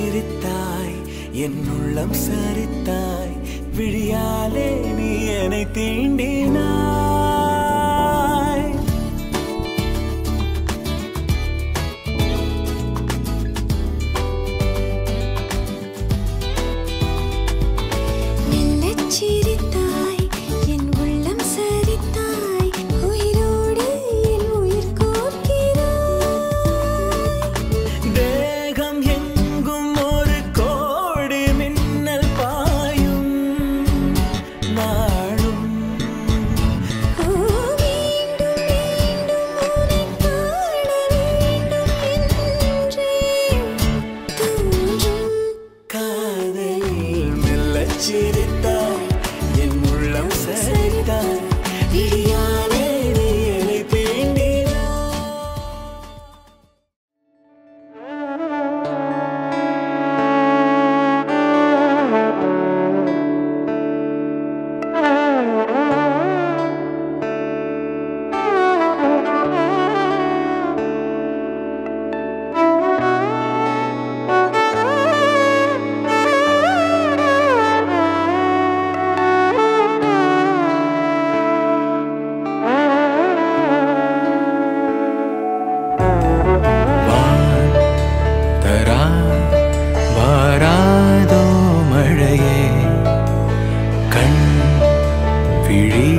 சிரித்தாய் என் உள்ளம் சரித்தாய் விழியாலே நீ என்னை தீண்டினாய் மெல்லச் சிரித்தாய் என் உள்ளம் சரித்தாய் உயிரோடு என் உயிர் கோர்க்கிறாய் தேகம் எங்கும் ஒரு கோடி மின்னல் பாயும் நாளும் மீண்டும் மீண்டும் உன்னை காண வேண்டும் என்றே தோன்றும் காதலில் மெல்லச் சிரித்தாய் என் உள்ளம் சரித்தாய் விழியாலே நீ என்னை தீண்டினாய் தரா வாராதோ மழையே கண் விழி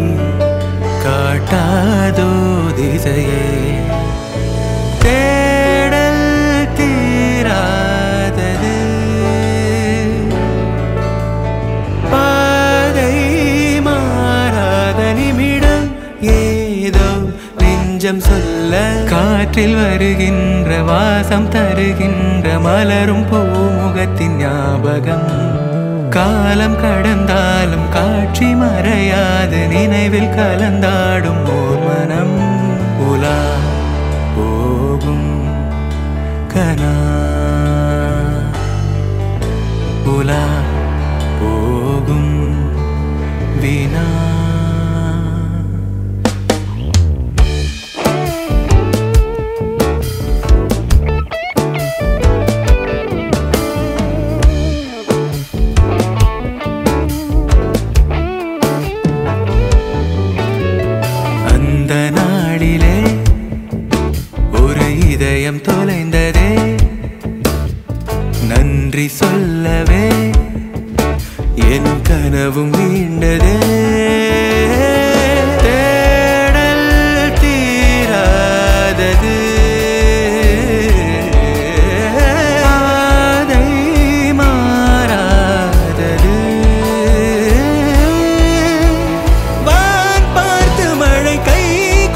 காட்டாதோ திசையே தேடல் தீராதது பாதை மாறாத நிமிடம் ஏதோ நெஞ்சம் சொல்ல காற்றில் வருகின்ற வாசம் தருகின்ற மலரும் பூமுகத்தின் ஞாபகம் காலம் கடந்தாலும் காட்சி மறையாது நினைவில் கலந்தாடும் ஓர் மனம் உலா போகும் கனா உலா போகும் வினா அந்த நாளிலே ஒரு இதயம் தொலைந்ததே நன்றி சொல்லவே என் கனவும் மீண்டதே தேடல் தீராதது பாதை மாறாதது வான் பார்த்து மழை கை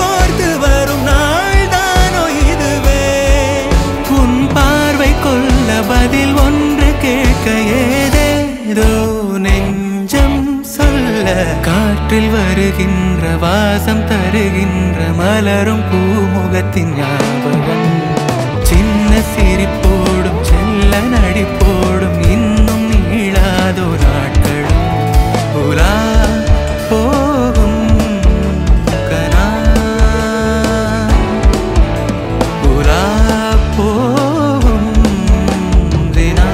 கோர்த்து வரும் நாள் தானோ இதுவே உன் பார்வை கொள்ள பதில் ஒன்று கேட்க ஏதேதோ நெஞ்சம் சொல்ல காற்றில் வருகின்ற வாசம் தருகின்ற மலரும் பூமுகத்தின் ஞாபகம் சின்ன சிரிப்போடும் செல்ல நடிப்போடும் இன்னும் நீளாதோ நாட்களும் உலா போகும் கனா உலா போகும் தினா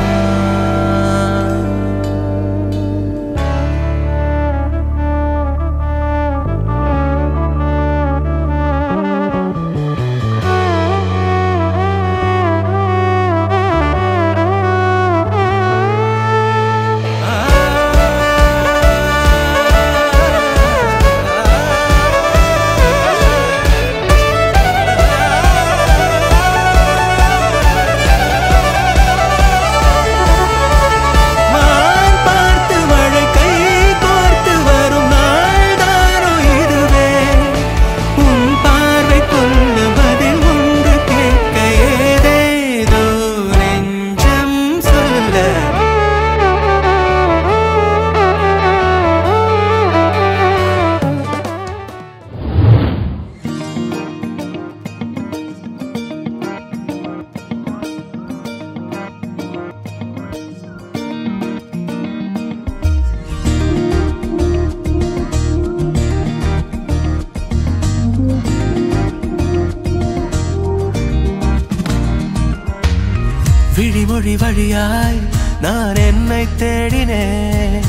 வழியாய் நான் என்னை தேடினேன்.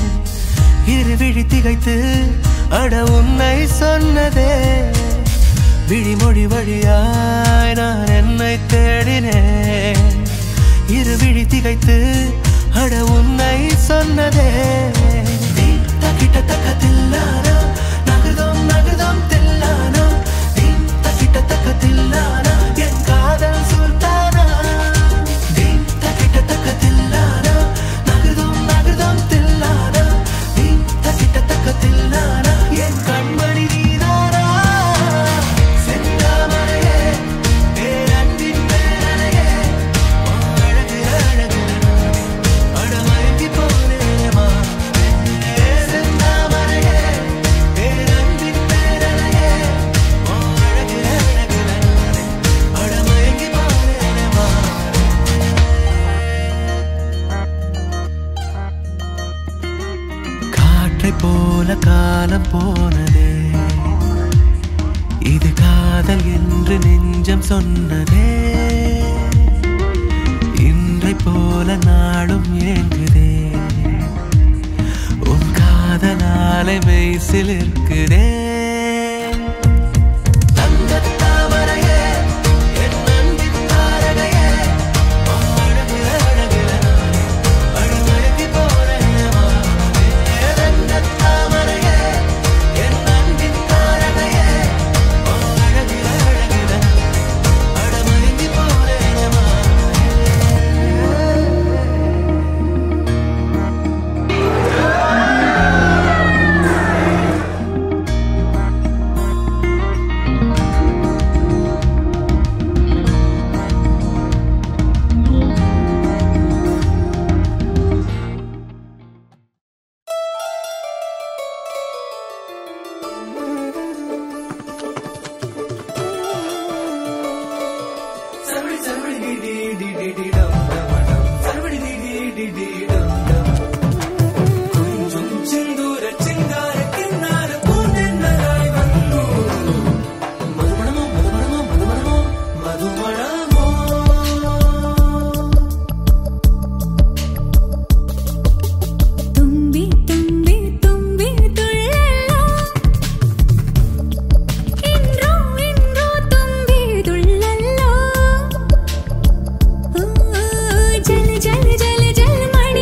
இருவிழி திகைத்து அட உன்னை சொன்னதே. விழிமொழி வழியாய் நான் என்னை தேடினேன். இருவிழி திகைத்து அட உன்னை சொன்னதே. தக்கிட்ட தக்கத்தில்லானா நகுதம் நகுதம் தில்லானா. தக்கிட்ட தக்கத்தில்லானா என் காதல் சுல்தானா. தக்கிட்ட தக்கத்தில்லானா நகுதம் நகுதம் தில்லானா. தக்கிட்ட தக்கத்தில்லானா என் கண்மணி நீதானா. செந்தாமரையே பேரன்பின் பேரனையே அழகு அழகு அடமயங்கி போனேமா. செந்தாமரையே பேரன்பின் பேரனையே அழகு அழகு அடமயங்கி போனேமா. காற்றை போல காலம் போனதே. இது காதல் என்று நெஞ்சம் சொன்னதே. இன்றை போல நாளும் ஏங்குதே. உன் காதலாலை மெய்சில் இருக்குதே. தங்கத்தாமரையே என் அன்பின் தாரகையே அழகு அழகு அழமயங்கி போனேமா. தங்கத்தாமரையே என் அன்பின் தாரகையே அழகு அழகு அழமயங்கி போனேமா. Somebody, somebody, dee dee dee dee dum dum dum. Somebody, dee dee dee dee dum dum. Kunjum chindura chingara kinnara punennarai vannu. Madhumanamo madhumanamo madhumanamo madhumanamo. തുമ്പി തുമ്പി തുമ്പി തുള്ളല്ലോ ഇൻറോ ഇൻറോ തുമ്പി തുള്ളല്ലോ. ജല ജല ജല ജല മഴ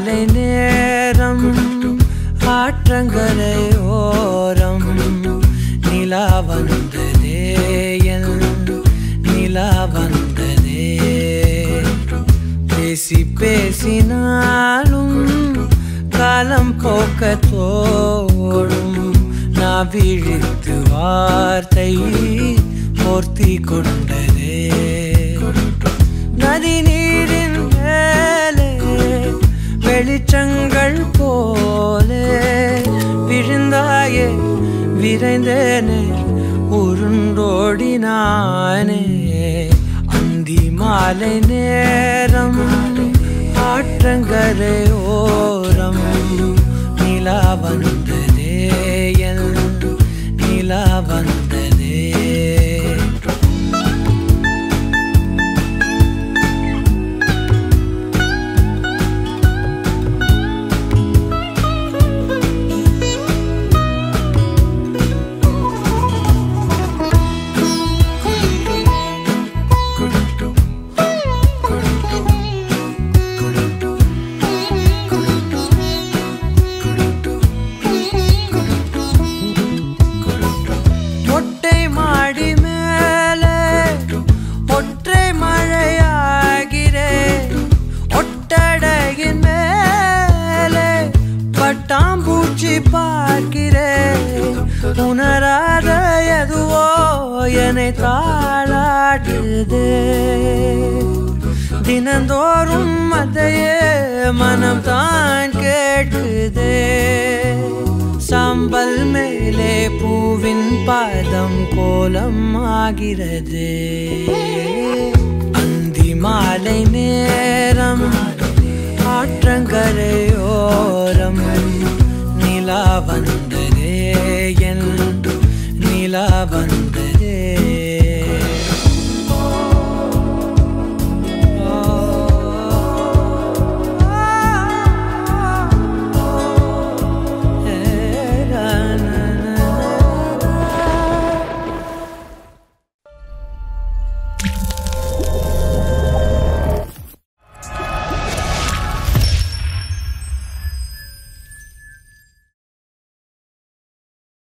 மாலை நேரம் ஆற்றங்கரையோரம் நிலா வந்ததே என் நிலா வந்ததே பேசி பேசினாலும் காலம் போக்க தோடும் நான் விழித்து வார்த்தை போர்த்தி கொண்டதே நதி நீரின் மேலே வெளிச்சங்கள் போலே விழுந்தாயே விரைந்தேனே உருண்டோடினானே அந்தி மாலை நேரம் ஆற்றங்கரையோரம் நிலா வந்ததே என் நிலா வந்ததே பட்டாம்பூச்சி பார்க்கிறேன் உணராத எதுவோ என்னை தாளாட்டுதே தினந்தோறும் அதையே மனம் தான் கேட்குதே சாம்பல் மேலே பூவின் பாதம் கோலம் ஆகிறது அந்தி மாலை நேரம் ஆற்றங்கரையோரம் நிலா வந்ததே என் நிலா வந்ததே